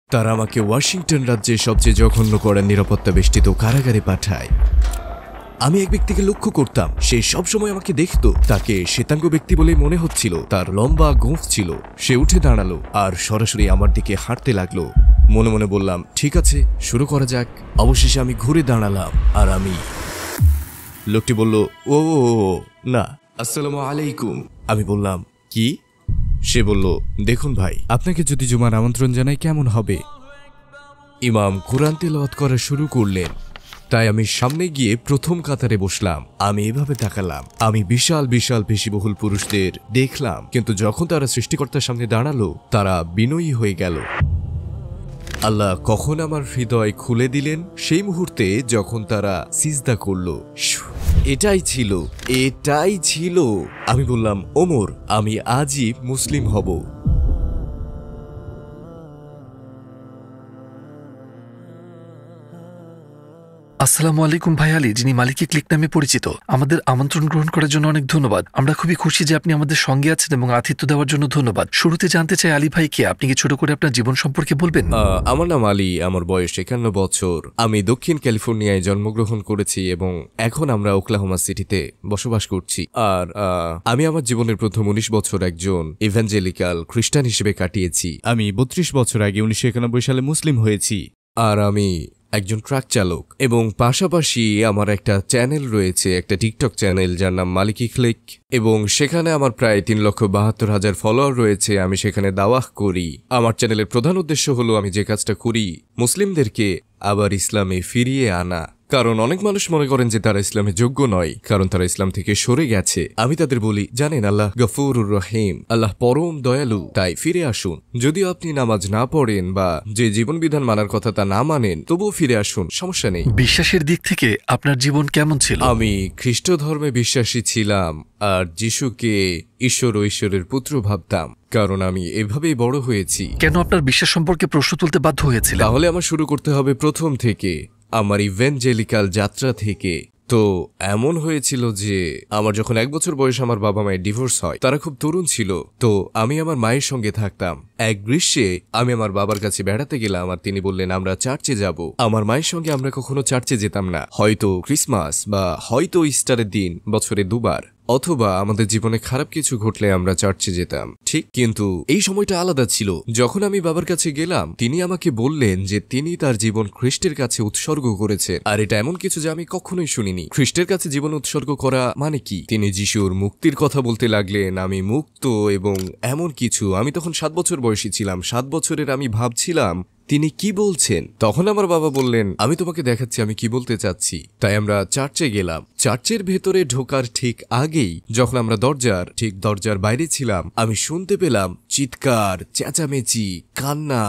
তারা আমাকে ওয়াশিংটন রাজ্যের সবচেয়ে জঘন্য করা নিরাপত্তা বেষ্টিত কারাগারে পাঠায়। আমি এক ব্যক্তিকে লক্ষ্য করতাম, সে সবসময় আমাকে দেখত। তাকে শ্বেতাঙ্গ ব্যক্তি বলেই মনে হচ্ছিল। তার লম্বা গোঁফ ছিল। সে উঠে দাঁড়ালো আর সরাসরি আমার দিকে হাঁটতে লাগলো। মনে মনে বললাম, ঠিক আছে, শুরু করা যাক। অবশেষে আমি ঘুরে দাঁড়ালাম আর লোকটি বলল, ও না, আসসালামু আলাইকুম। আমি বললাম, কি? সে বলল, দেখুন ভাই, আপনাকে যদি জুমার আমন্ত্রণ জানাই কেমন হবে? ইমাম কুরআন তেলাওয়াত করা শুরু করলেন, তাই আমি সামনে গিয়ে প্রথম কাতারে বসলাম। আমি এভাবে তাকালাম। আমি বিশাল বিশাল পেশিবহুল পুরুষদের দেখলাম, কিন্তু যখন তারা সৃষ্টিকর্তার সামনে দাঁড়ালো, তারা বিনয়ী হয়ে গেল। আল্লাহ কখন আমার হৃদয় খুলে দিলেন? সেই মুহূর্তে যখন তারা সিজদা করলো। এটাই ছিল। আমি বললাম, ওমর, আমি আজই মুসলিম হব। আসসালামু আলাইকুম ভাই আলী, যিনি মালিকি ক্লিক নামে পরিচিত। আমাদের আমন্ত্রণ গ্রহণ করার জন্য অনেক ধন্যবাদ। আমরা খুবই খুশি যে আপনি আমাদের সঙ্গে আছেন এবং আতিথ্য দেওয়ার জন্য ধন্যবাদ। শুরুতে জানতে চাই আলী ভাই কে, আপনি কি ছোট করে আপনার জীবন সম্পর্কে বলবেন? আমার নাম আলী, আমার বয়স 51 বছর। আমি দক্ষিণ ক্যালিফোর্নিয়ায় জন্মগ্রহণ করেছি এবং এখন আমরা ওকলাহোমা সিটিতে বসবাস করছি। আর আমি আমার জীবনের প্রথম 19 বছর একজন ইভাঞ্জেলিক্যাল খ্রিস্টান হিসেবে কাটিয়েছি। আমি 32 বছর আগে 1991 সালে মুসলিম হয়েছি। আর আমি একজন ট্রাক চালক এবং পাশাপাশি আমার একটা চ্যানেল রয়েছে, একটা টিকটক চ্যানেল যার নাম মালিকি ক্লিক, এবং সেখানে আমার প্রায় 3,72,000 ফলোয়ার রয়েছে। আমি সেখানে দাওয়াহ করি। আমার চ্যানেলের প্রধান উদ্দেশ্য হলো আমি যে কাজটা করি, মুসলিমদেরকে আবার ইসলামে ফিরিয়ে আনা। কারণ অনেক মানুষ মনে করেন যে তারা ইসলামে যোগ্য নয়, কারণ তারা ইসলাম থেকে সরে গেছে। আমি তাদের বলি, জানেন আল্লাহ গফুরুর রহিম, আল্লাহ পরম দয়ালু, তাই ফিরে আসুন। যদিও আপনি নামাজ না পড়েন বা যে জীবন বিধান মানার কথা তা না মানেন, তবুও ফিরে আসুন, সমস্যা নেই। বিশ্বাসের দিক থেকে আপনার জীবন কেমন ছিল? আমি খ্রিস্ট ধর্মে বিশ্বাসী ছিলাম আর যিশুকে ঈশ্বর ও ঈশ্বরের পুত্র ভাবতাম, কারণ আমি এভাবেই বড় হয়েছি। কেন আপনার বিশ্বাস সম্পর্কে প্রশ্ন তুলতে বাধ্য হয়েছিল? তাহলে আমার শুরু করতে হবে প্রথম থেকে, আমার ইভেঞ্জেলিক্যাল যাত্রা থেকে। তো এমন হয়েছিল যে আমার যখন 1 বছর বয়স আমার বাবা মায়ের ডিভোর্স হয়, তারা খুব তরুণ ছিল। তো আমি আমার মায়ের সঙ্গে থাকতাম। এক গ্রীষ্মে আমি আমার বাবার কাছে বেড়াতে গেলাম আর তিনি বললেন আমরা চার্চে যাব। আমার মায়ের সঙ্গে আমরা কখনো চার্চে যেতাম না, হয়তো ক্রিসমাস বা হয়তো ইস্টারের দিন বছরে 2 বার, অথবা আমাদের জীবনে খারাপ কিছু ঘটলে আমরা চার্চে যেতাম, ঠিক। কিন্তু এই সময়টা আলাদা ছিল। যখন আমি বাবার কাছে গেলাম, তিনি আমাকে বললেন যে তিনি তার জীবন খ্রিস্টের কাছে উৎসর্গ করেছেন। আর এটা এমন কিছু যা আমি কখনোই শুনিনি। খ্রিস্টের কাছে জীবন উৎসর্গ করা মানে কি? তিনি যিশুর মুক্তির কথা বলতে লাগলেন, আমি মুক্ত এবং এমন কিছু। আমি তখন 7 বছর বয়সী ছিলাম। 7 বছরের আমি ভাবছিলাম তিনি কি বলছেন। তখন আমার বাবা বললেন, আমি তোমাকে দেখাচ্ছি আমি কি বলতে চাচ্ছি। তাই আমরা চার্চে গেলাম। চার্চের ভেতরে ঢোকার ঠিক আগেই, যখন আমরা দরজার বাইরে ছিলাম, আমি শুনতে পেলাম চিৎকার, চেঁচামেচি, কান্না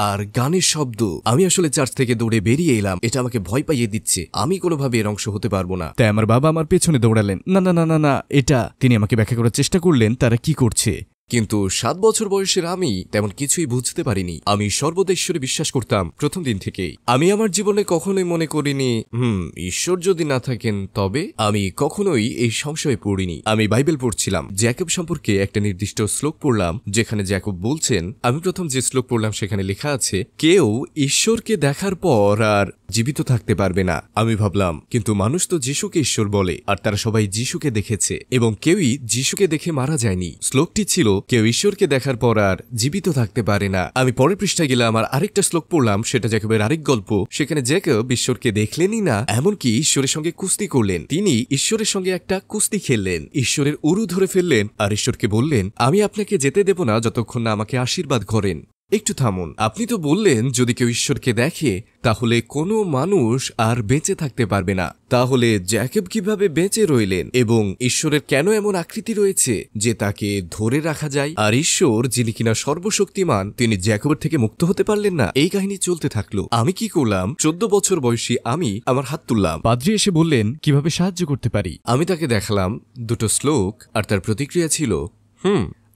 আর গানের শব্দ। আমি আসলে চার্চ থেকে দৌড়ে বেরিয়ে এলাম। এটা আমাকে ভয় পাইয়ে দিচ্ছে। আমি কোনোভাবে এর অংশ হতে পারবো না। তাই আমার বাবা আমার পেছনে দৌড়ালেন। না না না না না, এটা। তিনি আমাকে ব্যাখ্যা করার চেষ্টা করলেন তারা কি করছে। কিন্তু 7 বছর বয়সের আমি তেমন কিছুই বুঝতে পারিনি। আমি সর্বদা ঈশ্বরে বিশ্বাস করতাম প্রথম দিন থেকেই। আমি আমার জীবনে কখনোই মনে করিনি ঈশ্বর যদি না থাকেন তবে। আমি কখনোই এই সংশয়ে পড়িনি। আমি বাইবেল পড়ছিলাম, জ্যাকব সম্পর্কে একটা নির্দিষ্ট শ্লোক পড়লাম, যেখানে জ্যাকব বলছেন, আমি প্রথম যে শ্লোক পড়লাম সেখানে লেখা আছে, কেউ ঈশ্বরকে দেখার পর আর জীবিত থাকতে পারবে না। আমি ভাবলাম, কিন্তু মানুষ তো যিশুকে ঈশ্বর বলে, আর তারা সবাই যিশুকে দেখেছে এবং কেউই যিশুকে দেখে মারা যায়নি। শ্লোকটি ছিল, কেউ ঈশ্বরকে দেখার পর আর জীবিত থাকতে পারে না। আমি পরের পৃষ্ঠায় গেলাম আর আরেকটা শ্লোক পড়লাম, সেটা জ্যাকবের আরেক গল্প। সেখানে জ্যাকব ঈশ্বরকে দেখলেনই না, এমনকি ঈশ্বরের সঙ্গে কুস্তি করলেন। তিনি ঈশ্বরের সঙ্গে একটা কুস্তি খেললেন, ঈশ্বরের উরু ধরে ফেললেন আর ঈশ্বরকে বললেন, আমি আপনাকে যেতে দেব না যতক্ষণ না আমাকে আশীর্বাদ করেন। একটু থামুন, আপনি তো বললেন যদি কেউ ঈশ্বরকে দেখে তাহলে কোনো মানুষ আর বেঁচে থাকতে পারবে না। তাহলে জ্যাকব কিভাবে বেঁচে রইলেন এবং ঈশ্বরের কেন এমন আকৃতি রয়েছে যে তাকে ধরে রাখা যায়? আর ঈশ্বর, যিনি কিনা সর্বশক্তিমান, তিনি জ্যাকবের থেকে মুক্ত হতে পারলেন না। এই কাহিনী চলতে থাকলো। আমি কি করলাম, 14 বছর বয়সী আমি আমার হাত তুললাম। পাদ্রী এসে বললেন, কিভাবে সাহায্য করতে পারি? আমি তাকে দেখালাম 2টো শ্লোক আর তার প্রতিক্রিয়া ছিল,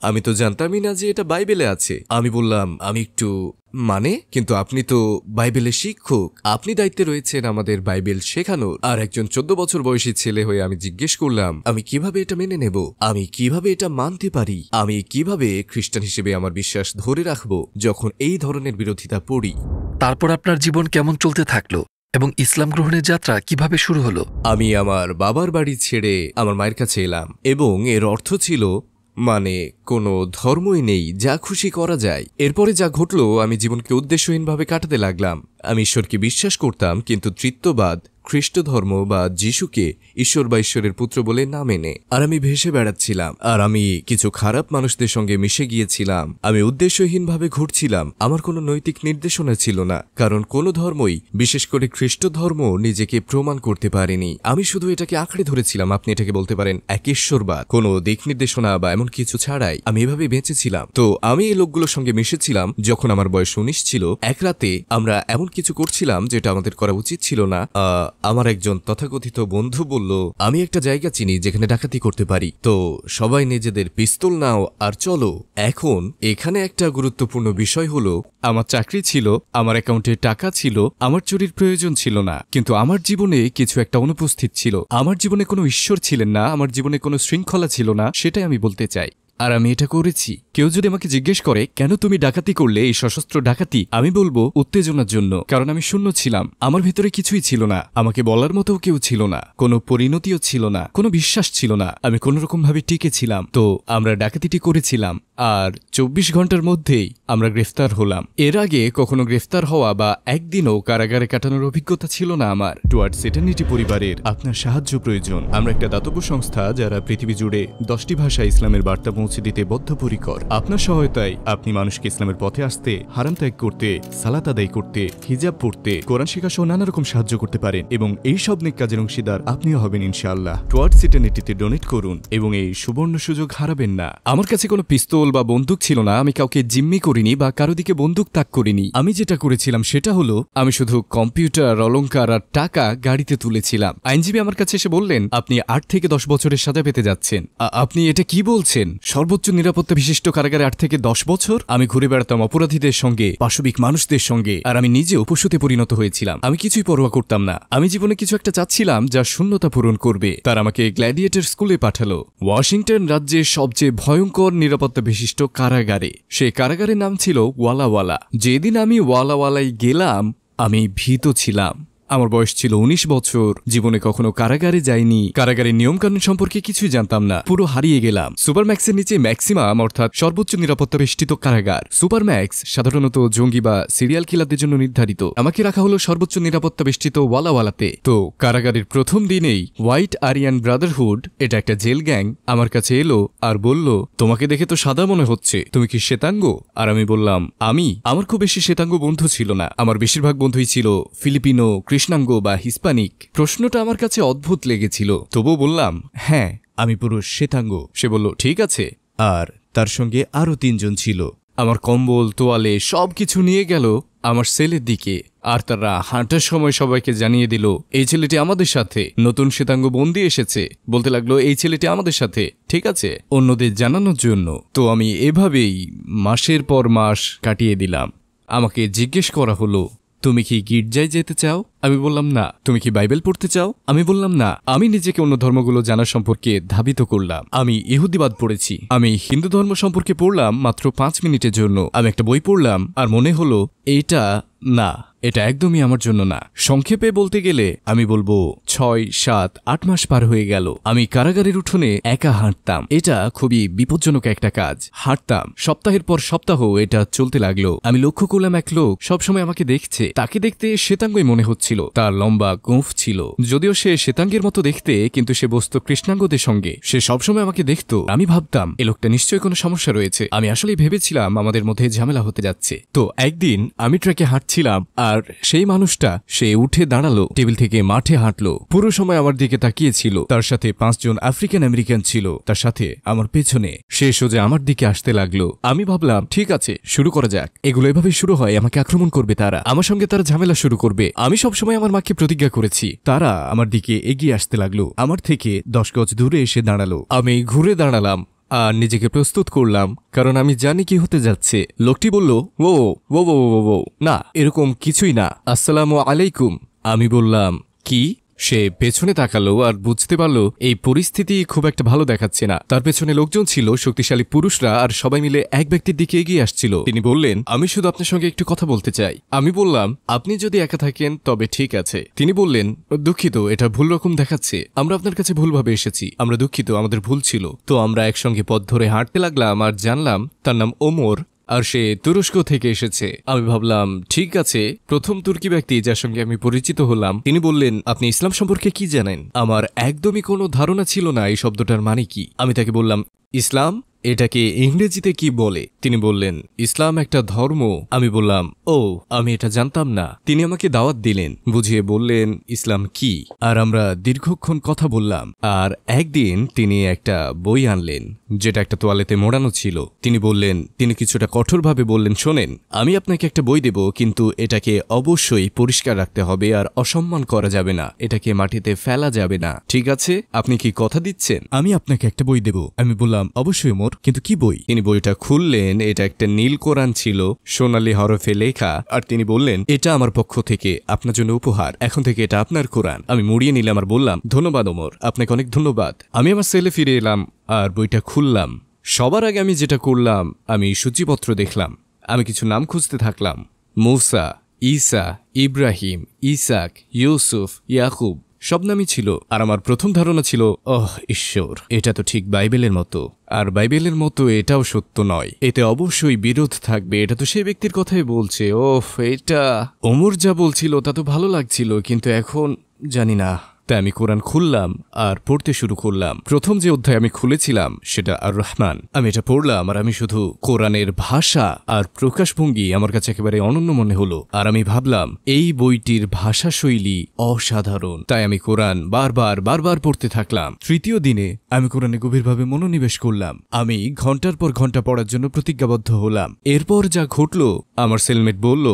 আমি তো জানতামই না যে এটা বাইবেলে আছে। আমি বললাম, আমি একটু মানে, কিন্তু আপনি তো বাইবেলের শিক্ষক, আপনি দায়িত্বে রয়েছেন আমাদের বাইবেল শেখানোর। আর একজন 14 বছর বয়সী ছেলে হয়ে আমি জিজ্ঞেস করলাম, আমি কিভাবে এটা মেনে নেব, আমি কিভাবে এটা মানতে পারি, আমি কিভাবে খ্রিস্টান হিসেবে আমার বিশ্বাস ধরে রাখবো যখন এই ধরনের বিরোধিতা পড়ি। তারপর আপনার জীবন কেমন চলতে থাকলো এবং ইসলাম গ্রহণের যাত্রা কিভাবে শুরু হলো? আমি আমার বাবার বাড়ি ছেড়ে আমার মায়ের কাছে এলাম, এবং এর অর্থ ছিল মানে কোনো ধর্মই নেই, যা খুশি করা যায়। এরপরে যা ঘটলো, আমি জীবনকে উদ্দেশ্যহীনভাবে কাটাতে লাগলাম। আমি ঈশ্বরকে বিশ্বাস করতাম, কিন্তু তৃত্ববাদ, খ্রিস্ট ধর্ম বা যিশুকে ঈশ্বর বা ঈশ্বরের পুত্র বলে না মেনে। আর আমি ভেসে বেড়াচ্ছিলাম, আর আমি কিছু খারাপ মানুষদের সঙ্গে মিশে গিয়েছিলাম। আমি উদ্দেশ্যহীনভাবে ঘুরছিলাম। আমার কোনো নৈতিক নির্দেশনা ছিল না, কারণ কোনো ধর্মই, বিশেষ করে খ্রিস্ট ধর্ম, নিজেকে প্রমাণ করতে পারেনি। আমি শুধু এটাকে আঁকড়ে ধরেছিলাম। আপনি এটাকে বলতে পারেন একেশ্বরবাদ, কোনো দিক নির্দেশনা বা এমন কিছু ছাড়াই আমি এভাবে বেঁচেছিলাম। তো আমি এই লোকগুলোর সঙ্গে মিশেছিলাম যখন আমার বয়স 19 ছিল। এক রাতে আমরা এমন কিছু করছিলাম যেটা আমাদের করা উচিত ছিল না। আমার একজন তথাকথিত বন্ধু বলল, আমি একটা জায়গা চিনি যেখানে ডাকাতি করতে পারি, তো সবাই নিজেদের পিস্তল নাও আর চলো। এখন এখানে একটা গুরুত্বপূর্ণ বিষয় হলো, আমার চাকরি ছিল, আমার অ্যাকাউন্টে টাকা ছিল, আমার চুরির প্রয়োজন ছিল না, কিন্তু আমার জীবনে কিছু একটা অনুপস্থিত ছিল। আমার জীবনে কোনো ঈশ্বর ছিলেন না, আমার জীবনে কোনো শৃঙ্খলা ছিল না, সেটাই আমি বলতে চাই। আর আমি এটা করেছি। কেউ যদি আমাকে জিজ্ঞেস করে কেন তুমি ডাকাতি করলে, এই সশস্ত্র ডাকাতি, আমি বলবো উত্তেজনার জন্য, কারণ আমি শূন্য ছিলাম। আমার ভিতরে কিছুই ছিল না, আমাকে বলার মতো কেউ ছিল না, কোনো পরিণতিও ছিল না, কোনো বিশ্বাস ছিল না, আমি কোনোরকম ভাবে টিকে ছিলাম। তো আমরা ডাকাতিটি করেছিলাম, আর 24 ঘন্টার মধ্যেই আমরা গ্রেফতার হলাম। এর আগে কখনো গ্রেফতার হওয়া বা একদিনও কারাগারে কাটানোর অভিজ্ঞতা ছিল না আমার। টুয়ার্ডস এটারনিটি পরিবারের আপনার সাহায্য প্রয়োজন। আমরা একটা দাতব্য সংস্থা যারা পৃথিবী জুড়ে 10টি ভাষায় ইসলামের বার্তা পৌঁছে দিতে বদ্ধপরিকর। আপনার সহায়তায় আপনি মানুষকে ইসলামের পথে আসতে, হারাম ত্যাগ করতে, সালাত আদায় করতে, হিজাব পড়তে, কোরআন শেখা সহ নানা রকম সাহায্য করতে পারেন, এবং এই সব নেক কাজের অংশীদার আপনিও হবেন ইনশাআল্লাহ। টুয়ার্ডস এটারনিটিতে ডোনেট করুন এবং এই সুবর্ণ সুযোগ হারাবেন না। আমার কাছে কোনো পিস্তল বা বন্দুক ছিল না, আমি কাউকে জিম্মি করিনি বা কারো দিকে বন্দুক তাক করিনি। আমি যেটা করেছিলাম সেটা হলো, আমি শুধু কম্পিউটার, অলংকার আর টাকা গাড়িতে তুলেছিলাম। আইনজীবী আমার কাছে এসে বললেন, আপনি 8 থেকে 10 বছরের সাজা পেতে যাচ্ছেন। আপনি এটা কি বলছেন? সর্বোচ্চ নিরাপত্তা বিশিষ্ট কারাগারে 8 থেকে 10 বছর? আমি ঘুরে বেড়াতাম অপরাধীদের সঙ্গে, পাশবিক মানুষদের সঙ্গে, আর আমি নিজেও পশুতে পরিণত হয়েছিলাম। আমি কিছুই পরোয়া করতাম না। আমি জীবনে কিছু একটা চাচ্ছিলাম যা শূন্যতা পূরণ করবে। তার আমাকে গ্ল্যাডিয়েটর স্কুলে পাঠালো, ওয়াশিংটন রাজ্যের সবচেয়ে ভয়ঙ্কর নিরাপত্তা বিশিষ্ট কারাগারে। সে কারাগারের নাম ছিল ওয়ালাওয়ালা। যেদিন আমি ওয়ালাওয়ালাই গেলাম, আমি ভীত ছিলাম। আমার বয়স ছিল 19 বছর, জীবনে কখনো কারাগারে যাইনি, কারাগারের নিয়মকানুন সম্পর্কে কিছুই জানতাম না, পুরো হারিয়ে গেলাম। সুপারম্যাক্সের নিচে ম্যাক্সিমাম অর্থাৎ সর্বোচ্চ নিরাপত্তা বেষ্টিত কারাগার। সুপারম্যাক্স সাধারণত জঙ্গি বা সিরিয়াল কিলারদের জন্য নির্ধারিত। আমাকে রাখা হলো সর্বোচ্চ নিরাপত্তা বেষ্টিত ওয়ালাওয়ালাতে। তো কারাগারের প্রথম দিনেই হোয়াইট আরিয়ান ব্রাদারহুড, এটা একটা জেল গ্যাং, আমার কাছে এলো আর বলল, তোমাকে দেখে তো সাদা মনে হচ্ছে, তুমি কি শ্বেতাঙ্গ? আর আমি বললাম, আমার খুব বেশি শ্বেতাঙ্গ বন্ধু ছিল না, আমার বেশিরভাগ বন্ধুই ছিল ফিলিপিনো, কৃষ্ণাঙ্গ বা হিস্পানিক। প্রশ্নটা আমার কাছে অদ্ভুত লেগেছিল, তবুও বললাম, হ্যাঁ আমি পুরো শ্বেতাঙ্গ। সে বলল, ঠিক আছে। আর তার সঙ্গে আরো 3 জন ছিল। আমার কম্বল, তোয়ালে সবকিছু নিয়ে গেল আমার সেলের দিকে, আর তারা হাঁটার সময় সবাইকে জানিয়ে দিল, এই ছেলেটি আমাদের সাথে, নতুন শ্বেতাঙ্গ বন্দি এসেছে। বলতে লাগলো, এই ছেলেটি আমাদের সাথে, ঠিক আছে, অন্যদের জানানোর জন্য। তো আমি এভাবেই মাসের পর মাস কাটিয়ে দিলাম। আমাকে জিজ্ঞেস করা হলো, তুমি কি গির্জায় যেতে চাও? আমি বললাম না। তুমি কি বাইবেল পড়তে চাও? আমি বললাম না। আমি নিজেকে অন্য ধর্মগুলো জানার সম্পর্কে ধাবিত করলাম। আমি ইহুদিবাদ পড়েছি। আমি হিন্দু ধর্ম সম্পর্কে পড়লাম মাত্র 5 মিনিটের জন্য। আমি একটা বই পড়লাম আর মনে হলো এটা একদমই আমার জন্য না। সংক্ষেপে বলতে গেলে আমি বলবো 6, 7, 8 মাস পার হয়ে গেল। আমি কারাগারের উঠোনে একা হাঁটতাম। এটা খুবই বিপজ্জনক একটা কাজ। হাঁটতাম সপ্তাহের পর সপ্তাহ, এটা চলতে লাগলো। আমি লক্ষ্য করলাম এক লোক সবসময় আমাকে দেখছে। তাকে দেখতে শ্বেতাঙ্গই মনে হচ্ছিল। তার লম্বা গোঁফ ছিল, যদিও সে শ্বেতাঙ্গের মতো দেখতে, কিন্তু সে বসত কৃষ্ণাঙ্গদের সঙ্গে। সে সবসময় আমাকে দেখত। আমি ভাবতাম, এ লোকটা নিশ্চয়ই কোনো সমস্যা রয়েছে। আমি আসলেই ভেবেছিলাম আমাদের মধ্যে ঝামেলা হতে যাচ্ছে। তো একদিন আমি ট্র্যাকে হাঁটছিলাম, আর সেই মানুষটা সে উঠে দাঁড়ালো, টেবিল থেকে মাঠে হাঁটলো, পুরো সময় আমার দিকে তাকিয়েছিল। তার সাথে 5 জন আফ্রিকান আমেরিকান ছিল তার সাথে আমার পেছনে। সে সোজা আমার দিকে আসতে লাগলো। আমি ভাবলাম, ঠিক আছে, শুরু করা যাক। এগুলো এভাবে শুরু হয়, আমাকে আক্রমণ করবে তারা, আমার সঙ্গে তারা ঝামেলা শুরু করবে। আমি সবসময় আমার মাকে প্রতিজ্ঞা করেছি। তারা আমার দিকে এগিয়ে আসতে লাগলো, আমার থেকে 10 গজ দূরে এসে দাঁড়ালো। আমি ঘুরে দাঁড়ালাম আর নিজেকে প্রস্তুত করলাম, কারণ আমি জানি কি হতে যাচ্ছে। লোকটি বলল, ও ও ও ও ও না, এরকম কিছুই না, আসসালামু আলাইকুম। আমি বললাম, কি? সে পেছনে তাকালো আর বুঝতে পারলো এই পরিস্থিতি খুব একটা ভালো দেখাচ্ছে না। তার পেছনে লোকজন ছিল, শক্তিশালী পুরুষরা, আর সবাই মিলে এক ব্যক্তির দিকে এগিয়ে আসছিল। তিনি বললেন, আমি শুধু আপনার সঙ্গে একটু কথা বলতে চাই। আমি বললাম, আপনি যদি একা থাকেন তবে ঠিক আছে। তিনি বললেন, দুঃখিত, এটা ভুল রকম দেখাচ্ছে, আমরা আপনার কাছে ভুলভাবে এসেছি, আমরা দুঃখিত, আমাদের ভুল ছিল। তো আমরা একসঙ্গে পথ ধরে হাঁটতে লাগলাম আর জানলাম তার নাম ওমর, আর সে তুরস্ক থেকে এসেছে। আমি ভাবলাম ঠিক আছে, প্রথম তুর্কি ব্যক্তি যার সঙ্গে আমি পরিচিত হলাম। তিনি বললেন, আপনি ইসলাম সম্পর্কে কি জানেন? আমার একদমই কোনো ধারণা ছিল না এই শব্দটার মানে কি। আমি তাকে বললাম, ইসলাম এটাকে ইংরেজিতে কি বলে? তিনি বললেন, ইসলাম একটা ধর্ম। আমি বললাম, ও, আমি এটা জানতাম না। তিনি আমাকে দাওয়াত দিলেন, বুঝিয়ে বললেন ইসলাম কি, আর আমরা দীর্ঘক্ষণ কথা বললাম। আর একদিন তিনি একটা বই আনলেন যেটা একটা তোয়ালেতে মোড়ানো ছিল। তিনি বললেন, তিনি কিছুটা কঠোরভাবে বললেন, শোনেন, আমি আপনাকে একটা বই দেব, কিন্তু এটাকে অবশ্যই পরিষ্কার রাখতে হবে আর অসম্মান করা যাবে না, এটাকে মাটিতে ফেলা যাবে না, ঠিক আছে? আপনি কি কথা দিচ্ছেন? আমি আপনাকে একটা বই দেব। আমি বললাম, অবশ্যই ওমর, কিন্তু কি বই? তিনি বইটা খুললেন, এটা একটা নীল কোরআন ছিল, সোনালী হরফে লেখা, আর তিনি বললেন, এটা আমার পক্ষ থেকে আপনার জন্য উপহার, এখন থেকে এটা আপনার কোরআন। আমি মুড়িয়ে নিলাম আর বললাম, ধন্যবাদ ওমর, আপনাকে অনেক ধন্যবাদ। আমি আমার সেলে ফিরে এলাম আর বইটা খুললাম। সবার আগে আমি যেটা করলাম, আমি সূচিপত্র দেখলাম। আমি কিছু নাম খুঁজতে থাকলাম, মূসা, ঈসা, ইব্রাহিম, ইসাক, ইউসুফ, ইয়াকুব, সব নামই ছিল। আর আমার প্রথম ধারণা ছিল, ওহ ঈশ্বর, এটা তো ঠিক বাইবেলের মতো। আর বাইবেলের মতো এটাও সত্য নয়, এতে অবশ্যই বিরোধ থাকবে, এটা তো সেই ব্যক্তির কথাই বলছে। ওফ, এটা ওমর যা বলছিল তা তো ভালো লাগছিল, কিন্তু এখন জানি না। তাই আমি কোরআন খুললাম আর পড়তে শুরু করলাম। প্রথম যে অধ্যায় আমি খুলেছিলাম সেটা আর রহমান। আমি এটা পড়লাম আর আমি শুধু কোরআনের ভাষা আর প্রকাশভঙ্গি আমার কাছে একেবারে অনন্য মনে হলো। আর আমি ভাবলাম, এই বইটির ভাষা শৈলী অসাধারণ। তাই আমি কোরআন বারবার পড়তে থাকলাম। তৃতীয় দিনে আমি কোরআনে গভীরভাবে মনোনিবেশ করলাম। আমি ঘন্টার পর ঘন্টা পড়ার জন্য প্রতিজ্ঞাবদ্ধ হলাম। এরপর যা ঘটল, আমার সেলমেট বলল,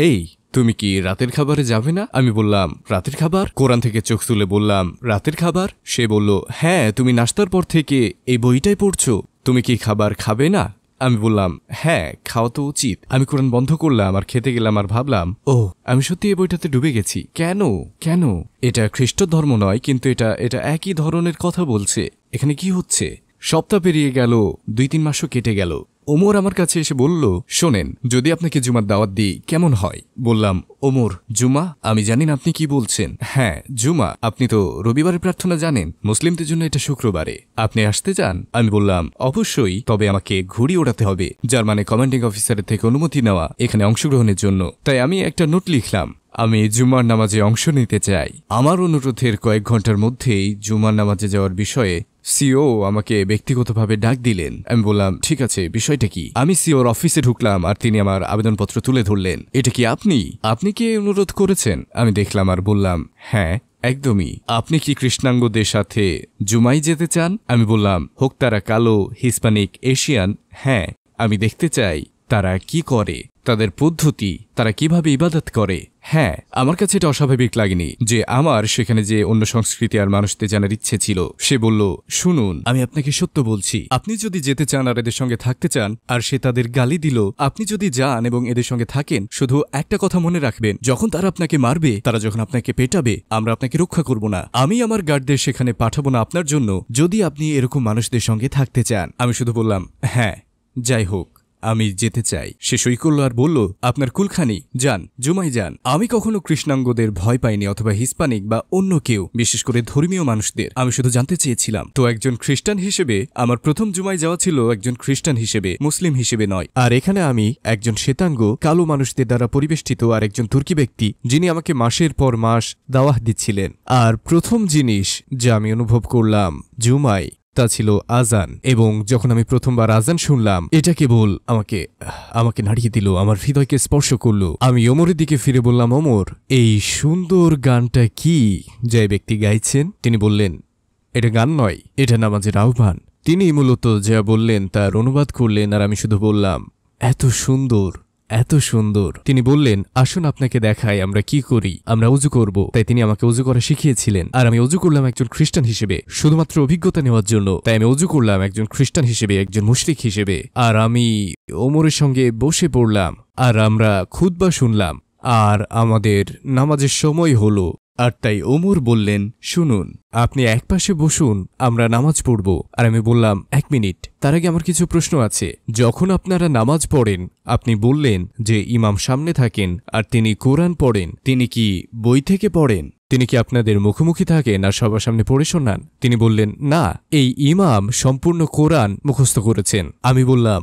এই তুমি কি রাতের খাবারে যাবে না? আমি বললাম, রাতের খাবার? কোরআন থেকে চোখ তুলে বললাম, রাতের খাবার? সে বলল, হ্যাঁ, তুমি নাস্তার পর থেকে এই বইটাই পড়ছো, তুমি কি খাবার খাবে না? আমি বললাম, হ্যাঁ, খাওয়া তো উচিত। আমি কোরআন বন্ধ করলাম আর খেতে গেলাম আর ভাবলাম, ও, আমি সত্যি এই বইটাতে ডুবে গেছি। কেন? এটা খ্রিস্ট ধর্ম নয়, কিন্তু এটা একই ধরনের কথা বলছে। এখানে কি হচ্ছে? সপ্তাহ পেরিয়ে গেল, 2-3 মাসও কেটে গেল। ওমর আমার কাছে এসে বলল, শোনেন, যদি আপনাকে জুমার দাওয়াত দিই কেমন হয়? বললাম, ওমর, জুমা? আমি জানি না আপনি কি বলছেন। হ্যাঁ, জুমা। আপনি তো রবিবারের প্রার্থনা জানেন, মুসলিমদের জন্য এটা শুক্রবারে। আপনি আসতে চান? আমি বললাম, অবশ্যই, তবে আমাকে ঘুড়ি ওড়াতে হবে, যার মানে কমান্ডিং অফিসারের থেকে অনুমতি নেওয়া এখানে অংশগ্রহণের জন্য। তাই আমি একটা নোট লিখলাম, আমি জুমার নামাজে অংশ নিতে চাই। আমার অনুরোধের কয়েক ঘন্টার মধ্যেই জুমার নামাজে যাওয়ার বিষয়ে সিও আমাকে ব্যক্তিগতভাবে ডাক দিলেন। আমি বললাম, ঠিক আছে, বিষয়টা কি? আমি সিওর অফিসে ঢুকলাম আর তিনি আমার আবেদনপত্র তুলে ধরলেন। এটা কি আপনি কি অনুরোধ করেছেন? আমি দেখলাম আর বললাম, হ্যাঁ, একদমই। আপনি কি কৃষ্ণাঙ্গদের সাথে জুমাই যেতে চান? আমি বললাম, হোক তারা কালো, হিস্পানিক, এশিয়ান, হ্যাঁ, আমি দেখতে চাই তারা কি করে, তাদের পদ্ধতি, তারা কিভাবে ইবাদত করে। হ্যাঁ, আমার কাছে এটা অস্বাভাবিক লাগেনি যে আমার সেখানে যে অন্য সংস্কৃতি আর মানুষদের জানার ইচ্ছে ছিল। সে বলল, শুনুন, আমি আপনাকে সত্য বলছি, আপনি যদি যেতে চান আর এদের সঙ্গে থাকতে চান, আর সে তাদের গালি দিল, আপনি যদি যান এবং এদের সঙ্গে থাকেন, শুধু একটা কথা মনে রাখবেন, যখন তারা আপনাকে মারবে, তারা যখন আপনাকে পেটাবে, আমরা আপনাকে রক্ষা করব না। আমি আমার গার্ডদের সেখানে পাঠাবো না আপনার জন্য, যদি আপনি এরকম মানুষদের সঙ্গে থাকতে চান। আমি শুধু বললাম, হ্যাঁ, যাই হোক, আমি যেতে চাই। সে সই করল আর বলল, আপনার কুলখানি, যান, জুমাই যান। আমি কখনো কৃষ্ণাঙ্গদের ভয় পাইনি, অথবা হিস্পানিক বা অন্য কেউ, বিশেষ করে ধর্মীয় মানুষদের। আমি শুধু জানতে চেয়েছিলাম। তো একজন খ্রিস্টান হিসেবে আমার প্রথম জুমাই যাওয়া ছিল একজন খ্রিস্টান হিসেবে, মুসলিম হিসেবে নয়। আর এখানে আমি একজন শ্বেতাঙ্গ কালো মানুষদের দ্বারা পরিবেষ্টিত আর একজন তুর্কি ব্যক্তি, যিনি আমাকে মাসের পর মাস দাওয়াহ দিচ্ছিলেন। আর প্রথম জিনিস যা আমি অনুভব করলাম জুমাই, তা ছিল আজান। এবং যখন আমি প্রথমবার আজান শুনলাম, এটা কেবল আমাকে নাড়িয়ে দিল, আমার হৃদয়কে স্পর্শ করল। আমি ওমরের দিকে ফিরে বললাম, ওমর, এই সুন্দর গানটা কি যে ব্যক্তি গাইছেন? তিনি বললেন, এটা গান নয়, এটা নামাজের আহ্বান। তিনি মূলত যা বললেন তার অনুবাদ করলেন, আর আমি শুধু বললাম, এত সুন্দর, এত সুন্দর। তিনি বললেন, আসুন আপনাকে দেখাই আমরা কি করি। আমরা উজু করব। তাই তিনি আমাকে উজু করা শিখিয়েছিলেন। আর আমি উজু করলাম একজন খ্রিস্টান হিসেবে, শুধুমাত্র অভিজ্ঞতা নেওয়ার জন্য। তাই আমি উজু করলাম একজন খ্রিস্টান হিসেবে, একজন মুশরিক হিসেবে। আর আমি ওমরের সঙ্গে বসে পড়লাম, আর আমরা খুতবা শুনলাম, আর আমাদের নামাজের সময় হলো। আর তাই ওমর বললেন, শুনুন, আপনি একপাশে বসুন, আমরা নামাজ পড়ব। আর আমি বললাম, 1 মিনিট, তার আগে আমার কিছু প্রশ্ন আছে। যখন আপনারা নামাজ পড়েন, আপনি বললেন যে ইমাম সামনে থাকেন আর তিনি কোরআন পড়েন, তিনি কি বই থেকে পড়েন? তিনি কি আপনাদের মুখোমুখি থাকেন আর সবার সামনে পড়ে শোনান? তিনি বললেন, না, এই ইমাম সম্পূর্ণ কোরআন মুখস্থ করেছেন। আমি বললাম,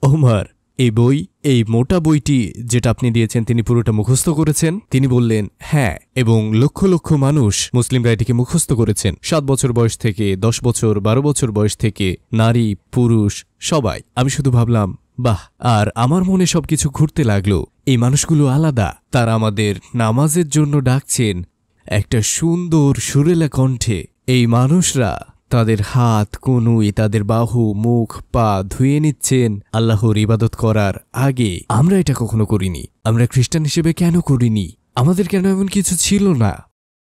ওমর, এই বই, এই মোটা বইটি যেটা আপনি দিয়েছেন, তিনি পুরোটা মুখস্থ করেছেন? তিনি বললেন, হ্যাঁ, এবং লক্ষ লক্ষ মানুষ, মুসলিমরা এটিকে মুখস্থ করেছেন। 7 বছর বয়স থেকে 10 বছর, 12 বছর বয়স থেকে, নারী, পুরুষ, সবাই। আমি শুধু ভাবলাম, বাহ। আর আমার মনে সবকিছু ঘুরতে লাগলো। এই মানুষগুলো আলাদা। তারা আমাদের নামাজের জন্য ডাকছেন একটা সুন্দর সুরেলা কণ্ঠে। এই মানুষরা তাদের হাত, কনুই, তাদের বাহু, মুখ, পা ধুয়ে নিচ্ছেন আল্লাহর ইবাদত করার আগে। আমরা এটা কখনো করিনি। আমরা খ্রিস্টান হিসেবে কেন করিনি? আমাদের কেন এমন কিছু ছিল না?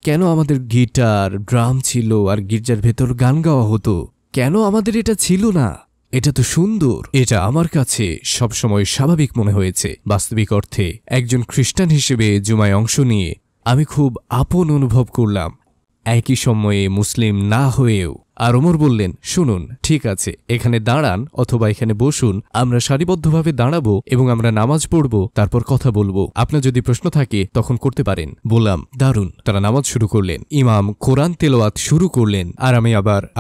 কেন আমাদের গিটার, ড্রাম ছিল আর গির্জার ভেতর গান গাওয়া হতো? কেন আমাদের এটা ছিল না? এটা তো সুন্দর। এটা আমার কাছে সবসময় স্বাভাবিক মনে হয়েছে। বাস্তবিক অর্থে একজন খ্রিস্টান হিসেবে জুমায় অংশ নিয়ে আমি খুব আপন অনুভব করলাম, একই সময়ে মুসলিম না হয়েও। আর ওমর বললেন, শুনুন, ঠিক আছে, এখানে দাঁড়ান অথবা এখানে বসুন, আমরা সারিবদ্ধভাবে দাঁড়াবো এবং আমরা নামাজ পড়ব, তারপর কথা বলবো। আপনার যদি প্রশ্ন থাকে তখন করতে পারেন। বললাম, দারুণ। তারা নামাজ শুরু করলেন, ইমাম কোরআন তেলাওয়াত শুরু করলেন। আর আমি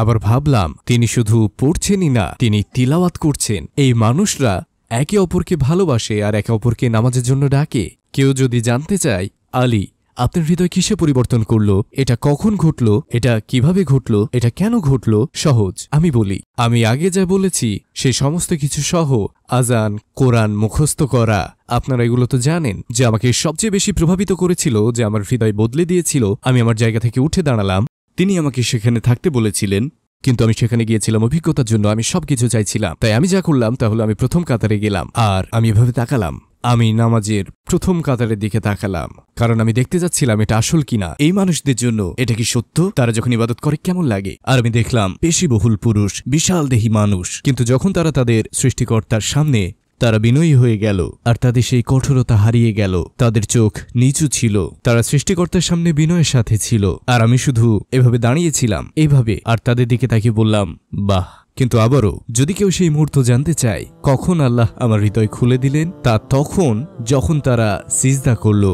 আবার ভাবলাম, তিনি শুধু পড়ছেনই না, তিনি তিলাওয়াত করছেন। এই মানুষরা একে অপরকে ভালোবাসে আর একে অপরকে নামাজের জন্য ডাকে। কেউ যদি জানতে চায়, আলী, আপনার হৃদয় কিসে পরিবর্তন করলো? এটা কখন ঘটলো? এটা কিভাবে ঘটলো? এটা কেন ঘটলো? সহজ। আমি বলি, আমি আগে যা বলেছি সেই সমস্ত কিছু সহ আজান, কোরআন মুখস্থ করা, আপনারা এগুলো তো জানেন, যে আমাকে সবচেয়ে বেশি প্রভাবিত করেছিল, যে আমার হৃদয় বদলে দিয়েছিল। আমি আমার জায়গা থেকে উঠে দাঁড়ালাম। তিনি আমাকে সেখানে থাকতে বলেছিলেন, কিন্তু আমি সেখানে গিয়েছিলাম অভিজ্ঞতার জন্য। আমি সবকিছু চাইছিলাম। তাই আমি যা করলাম তা হলো, আমি প্রথম কাতারে গেলাম আর আমি এভাবে তাকালাম। আমি নামাজের প্রথম কাতারের দিকে তাকালাম, কারণ আমি দেখতে যাচ্ছিলাম এটা আসল কিনা। এই মানুষদের জন্য এটা কি সত্য? তারা যখন ইবাদত করে কেমন লাগে? আর আমি দেখলাম পেশিবহুল পুরুষ, বিশাল দেহী মানুষ, কিন্তু যখন তারা তাদের সৃষ্টিকর্তার সামনে তারা বিনয়ী হয়ে গেল আর তাদের সেই কঠোরতা হারিয়ে গেল। তাদের চোখ নিচু ছিল, তারা সৃষ্টিকর্তার সামনে বিনয়ের সাথে ছিল। আর আমি শুধু এভাবে দাঁড়িয়েছিলাম, এইভাবে, আর তাদের দিকে তাকিয়ে বললাম, বাহ। কিন্তু আবারও, যদি কেউ সেই মুহূর্ত জানতে চায় কখন আল্লাহ আমার হৃদয় খুলে দিলেন, তা তখন যখন তারা সিজদা করল।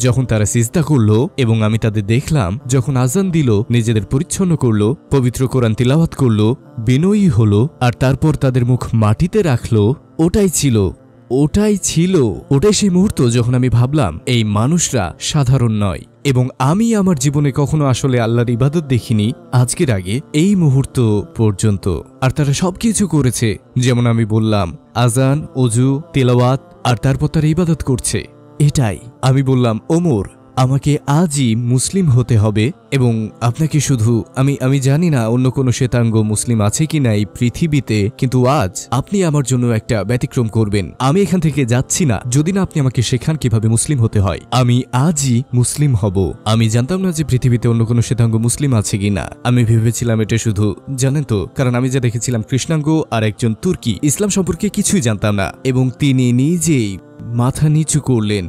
যখন তারা সিজদা করল এবং আমি তাদের দেখলাম যখন আজান দিল, নিজেদের পরিচ্ছন্ন করল, পবিত্র কোরআন তিলাওয়াত করল, বিনয়ী হলো, আর তারপর তাদের মুখ মাটিতে রাখল। ওটাই সেই মুহূর্ত যখন আমি ভাবলাম, এই মানুষরা সাধারণ নয়। এবং আমি আমার জীবনে কখনো আসলে আল্লাহর ইবাদত দেখিনি আজকের আগে এই মুহূর্ত পর্যন্ত। আর তারা সবকিছু করেছে যেমন আমি বললাম, আজান, ওযু, তেলাওয়াত, আর তারপর তারা ইবাদত করছে। এটাই আমি বললাম, ওমর, আমাকে আজই মুসলিম হতে হবে। এবং আপনাকে শুধু আমি জানি না অন্য কোনো শ্বেতাঙ্গ মুসলিম আছে কিনা এই পৃথিবীতে, কিন্তু আজ আপনি আমার জন্য একটা ব্যতিক্রম করবেন। আমি এখান থেকে যাচ্ছি না যদি না আপনি আমাকে শেখান কিভাবে মুসলিম হতে হয়। আমি আজই মুসলিম হব। আমি জানতাম না যে পৃথিবীতে অন্য কোনো শ্বেতাঙ্গ মুসলিম আছে কিনা। আমি ভেবেছিলাম এটা শুধু, জানেন তো, কারণ আমি যা দেখেছিলাম কৃষ্ণাঙ্গ আর একজন তুর্কি, ইসলাম সম্পর্কে কিছুই জানতাম না। এবং তিনি নিজেই মাথা নিচু করলেন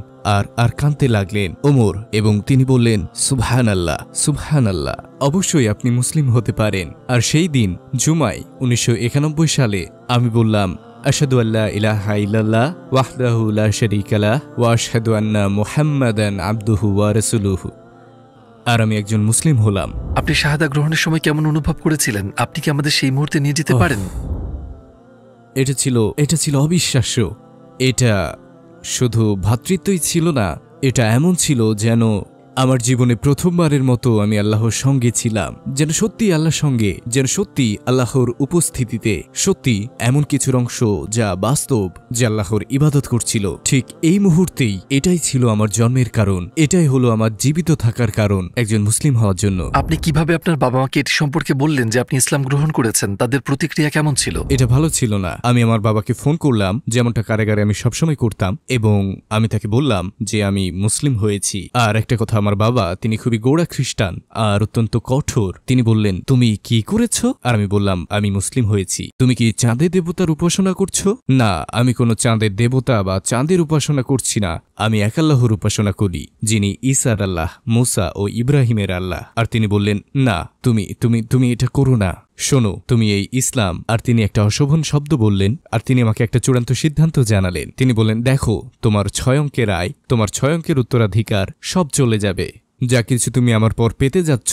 আর কাঁদতে লাগলেন, ওমর, এবং তিনি বললেন, সুবহানাল্লাহ, সুবহানাল্লাহ, অবশ্যই আপনি মুসলিম হতে পারেন। আর সেই দিন জুমায় 1991 সালে আমি বললাম, আশহাদু আল্লা ইলাহা ইল্লাল্লাহ ওয়াহদাহু লা শারীকা লাহ ওয়া আশহাদু আন্না মুহাম্মাদান আবদুহু ওয়া রাসূলুহু। আর আমি একজন মুসলিম হলাম। আপনি শাহাদা গ্রহণের সময় কেমন অনুভব করেছিলেন? আপনি কি আমাদের সেই মুহূর্তে নিয়ে যেতে পারেন? এটা ছিল অবিশ্বাস্য। এটা শুধু ভ্রাতৃত্বই ছিল না, এটা এমন ছিল যেন আমার জীবনে প্রথমবারের মতো আমি আল্লাহর সঙ্গে ছিলাম, যেন সত্যি আল্লাহর সঙ্গে, যেন সত্যি আল্লাহর উপস্থিতিতে, সত্যি এমন কিছুর অংশ যা বাস্তব, যে আল্লাহর ইবাদত করছিল। ঠিক এই মুহূর্তেই এটাই ছিল আমার জন্মের কারণ, এটাই হলো আমার জীবিত থাকার কারণ, একজন মুসলিম হওয়ার জন্য। আপনি কিভাবে আপনার বাবা মাকে এটি সম্পর্কে বললেন যে আপনি ইসলাম গ্রহণ করেছেন? তাদের প্রতিক্রিয়া কেমন ছিল? এটা ভালো ছিল না। আমি আমার বাবাকে ফোন করলাম, যেমনটা কারাগারে আমি সবসময় করতাম, এবং আমি তাকে বললাম যে আমি মুসলিম হয়েছি। আর একটা কথা, আমার বাবা তিনি খুবই গোঁড়া খ্রিস্টান আর অত্যন্ত কঠোর। তিনি বললেন, তুমি কি করেছ? আর আমি বললাম, আমি মুসলিম হয়েছি। তুমি কি চাঁদের দেবতার উপাসনা করছো? না, আমি কোনো চাঁদের দেবতা বা চাঁদের উপাসনা করছি না। আমি এক আল্লাহর উপাসনা করি, যিনি ঈসার আল্লাহ, মুসা ও ইব্রাহিমের আল্লাহ। আর তিনি বললেন, না, তুমি তুমি তুমি এটা করো না। শোনো, তুমি এই ইসলাম। আর তিনি একটা অশোভন শব্দ বললেন, আর তিনি আমাকে একটা চূড়ান্ত সিদ্ধান্ত জানালেন। তিনি বললেন, দেখো, তোমার 6 অঙ্কের আয়, তোমার 6 অঙ্কের উত্তরাধিকার সব চলে যাবে। যা কিছু তুমি আমার পর পেতে যাচ্ছ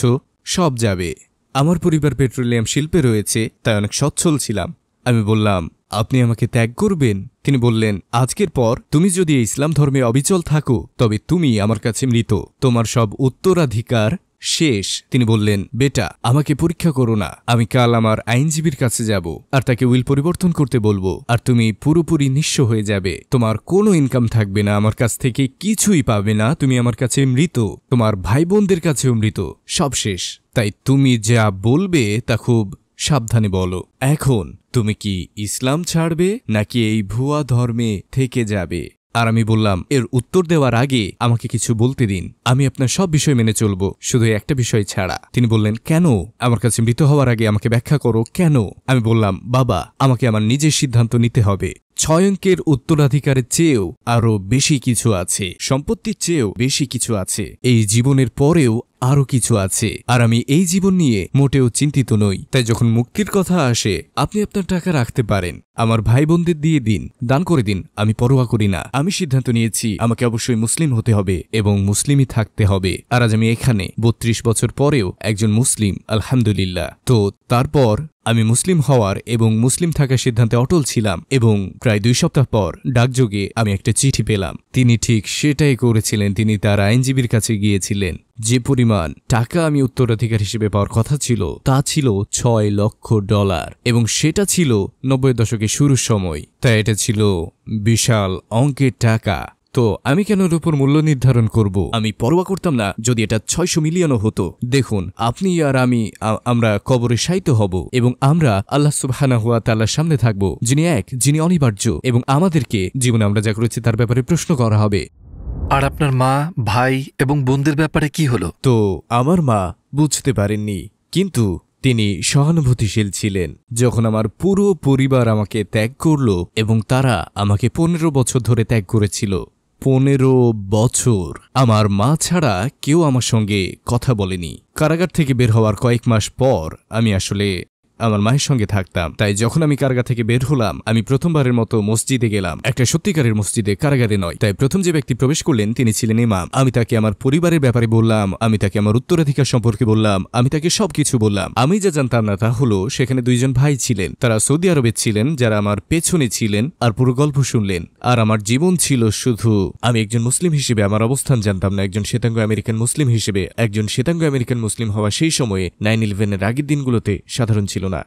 সব যাবে। আমার পরিবার পেট্রোলিয়াম শিল্পে রয়েছে, তাই অনেক সচ্ছল ছিলাম। আমি বললাম, আপনি আমাকে ত্যাগ করবেন? তিনি বললেন, আজকের পর তুমি যদি এই ইসলাম ধর্মে অবিচল থাকো, তবে তুমি আমার কাছে মৃত, তোমার সব উত্তরাধিকার শেষ। তিনি বললেন, বেটা, আমাকে পরীক্ষা করো না। আমি কাল আমার আইনজীবীর কাছে যাব আর তাকে উইল পরিবর্তন করতে বলবো, আর তুমি পুরোপুরি নিঃস্ব হয়ে যাবে। তোমার কোনো ইনকাম থাকবে না, আমার কাছ থেকে কিছুই পাবে না। তুমি আমার কাছে মৃত, তোমার ভাই বোনদের কাছেও মৃত, সব শেষ। তাই তুমি যা বলবে তা খুব সাবধানে বলো। এখন তুমি কি ইসলাম ছাড়বে নাকি এই ভুয়া ধর্মে থেকে যাবে? আর আমি বললাম, এর উত্তর দেওয়ার আগে আমাকে কিছু বলতে দিন। আমি আপনার সব বিষয় মেনে চলব, শুধু একটা বিষয় ছাড়া। তিনি বললেন, কেন? আমার কাছে মৃত হওয়ার আগে আমাকে ব্যাখ্যা করো, কেন? আমি বললাম, বাবা, আমাকে আমার নিজের সিদ্ধান্ত নিতে হবে। 6 অঙ্কের উত্তরাধিকারের চেয়েও আরো বেশি কিছু আছে, সম্পত্তির চেয়েও বেশি কিছু আছে, এই জীবনের পরেও আরো কিছু আছে। আর আমি এই জীবন নিয়ে মোটেও চিন্তিত নই। তাই যখন মুক্তির কথা আসে, আপনি আপনার টাকা রাখতে পারেন, আমার ভাই বোনদের দিয়ে দিন, দান করে দিন, আমি পরোয়া করি না। আমি সিদ্ধান্ত নিয়েছি আমাকে অবশ্যই মুসলিম হতে হবে এবং মুসলিমই থাকতে হবে। আর আজ আমি এখানে 32 বছর পরেও একজন মুসলিম, আলহামদুলিল্লাহ। তো তারপর আমি মুসলিম হওয়ার এবং মুসলিম থাকার সিদ্ধান্তে অটল ছিলাম, এবং প্রায় 2 সপ্তাহ পর ডাকযোগে আমি একটা চিঠি পেলাম। তিনি ঠিক সেটাই করেছিলেন। তিনি তার আইনজীবীর কাছে গিয়েছিলেন। যে পরিমাণ টাকা আমি উত্তরাধিকার হিসেবে পাওয়ার কথা ছিল, তা ছিল $6 লক্ষ, এবং সেটা ছিল 90 দশকের শুরুর সময়। তাই এটা ছিল বিশাল অঙ্কের টাকা। তো আমি কেন এর উপর মূল্য নির্ধারণ করব? আমি পরোয়া করতাম না যদি এটা 600 মিলিয়নও হতো। দেখুন, আপনি আর আমি, আমরা কবরে শায়িত হব এবং আমরা আল্লাহ সুবহানাহু ওয়া তাআলার সামনে থাকব, যিনি এক, যিনি অনিবার্য, এবং আমাদেরকে জীবনে আমরা যা করেছি তার ব্যাপারে প্রশ্ন করা হবে। আর আপনার মা, ভাই এবং বোনদের ব্যাপারে কি হলো? তো আমার মা বুঝতে পারেননি, কিন্তু তিনি সহানুভূতিশীল ছিলেন। যখন আমার পুরো পরিবার আমাকে ত্যাগ করল, এবং তারা আমাকে 15 বছর ধরে ত্যাগ করেছিল, 15 বছর আমার মা ছাড়া কেউ আমার সঙ্গে কথা বলেনি। কারাগার থেকে বের হওয়ার কয়েক মাস পর আমি আসলে আমার মায়ের সঙ্গে থাকতাম। তাই যখন আমি কারাগার থেকে বের হলাম, আমি প্রথমবারের মতো মসজিদে গেলাম, একটা সত্যিকারের মসজিদে, কারাগারে নয়। তাই প্রথম যে ব্যক্তি প্রবেশ করলেন তিনি ছিলেন ইমাম। আমি তাকে আমার পরিবারের ব্যাপারে বললাম, আমি তাকে আমার উত্তরাধিকার সম্পর্কে বললাম, আমি তাকে সবকিছু বললাম। আমি যা জানতাম না তা হলো, সেখানে 2 জন ভাই ছিলেন, তারা সৌদি আরবে ছিলেন, যারা আমার পেছনে ছিলেন আর পুরো গল্প শুনলেন। আর আমার জীবন ছিল শুধু, আমি একজন মুসলিম হিসেবে আমার অবস্থান জানতাম না, একজন শ্বেতাঙ্গ আমেরিকান মুসলিম হিসেবে। একজন শ্বেতাঙ্গ আমেরিকান মুসলিম হওয়া সেই সময়ে 9/11-এর আগের দিনগুলোতে সাধারণ ছিল না।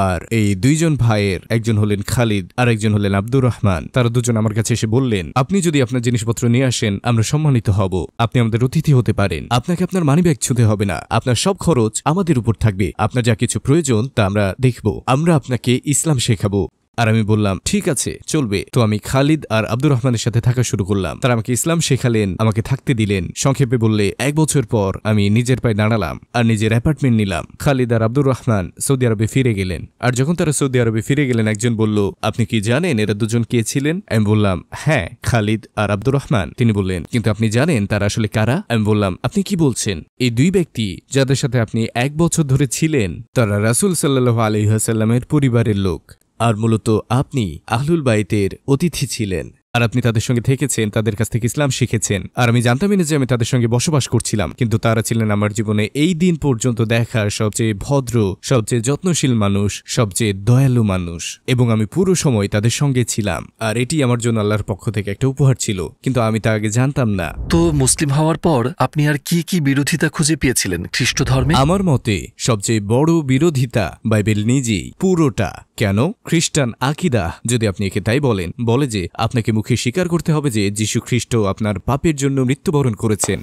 আর এই 2 জন ভাইয়ের একজন হলেন খালিদ আর একজন হলেন আব্দুর রহমান। তারা দুজন আমার কাছে এসে বললেন, আপনি যদি আপনার জিনিসপত্র নিয়ে আসেন আমরা সম্মানিত হব, আপনি আমাদের অতিথি হতে পারেন, আপনাকে আপনার মানিব্যাগ ছুঁতে হবে না, আপনার সব খরচ আমাদের উপর থাকবে, আপনার যা কিছু প্রয়োজন তা আমরা দেখব, আমরা আপনাকে ইসলাম শেখাবো। আর আমি বললাম, ঠিক আছে, চলবে। তো আমি খালিদ আর আব্দুর রহমানের সাথে থাকা শুরু করলাম। তারা আমাকে ইসলাম শেখালেন, আমাকে থাকতে দিলেন। সংক্ষেপে বললে 1 বছর পর আমি নিজের পায়ে দাঁড়ালাম আর নিজের অ্যাপার্টমেন্ট নিলাম। খালিদ আর আব্দুর রহমান সৌদি আরবে ফিরে গেলেন। আর যখন তারা সৌদি আরবে ফিরে গেলেন, একজন বলল, আপনি কি জানেন এরা দুজন কে ছিলেন? আমি বললাম, হ্যাঁ, খালিদ আর আব্দুর রহমান। তিনি বললেন, কিন্তু আপনি জানেন তারা আসলে কারা? আমি বললাম, আপনি কি বলছেন? এই 2 ব্যক্তি যাদের সাথে আপনি 1 বছর ধরে ছিলেন, তারা রাসূল সাল্লাল্লাহু আলাইহি ওয়াসাল্লামের পরিবারের লোক, আর মূলত আপনি আহলুল বাইতের অতিথি ছিলেন। আর আপনি তাদের সঙ্গে থেকেছেন, তাদের কাছ থেকে ইসলাম শিখেছেন। আর আমি জানতামই না যে আমি তাদের সঙ্গে বসবাস করছিলাম, কিন্তু তারা ছিলেন আমার জীবনে এই দিন পর্যন্ত দেখা সবচেয়ে ভদ্র, সবচেয়ে যত্নশীল মানুষ, সবচেয়ে দয়ালু মানুষ, এবং আমি পুরো সময় তাদের সঙ্গে ছিলাম। আর এটি আমার জন্য আল্লাহর পক্ষ থেকে একটা উপহার ছিল, কিন্তু আমি তা আগে জানতাম না। তো মুসলিম হওয়ার পর আপনি আর কি কি বিরোধিতা খুঁজে পেয়েছিলেন খ্রিস্ট ধর্মে? আমার মতে সবচেয়ে বড় বিরোধিতা বাইবেল নিজেই, পুরোটা। কেন? খ্রিস্টান আকিদা, যদি আপনি একে তাই বলেন, বলে যে আপনাকে মুখে স্বীকার করতে হবে যে যীশু খ্রিস্ট আপনার পাপের জন্য মৃত্যুবরণ করেছেন,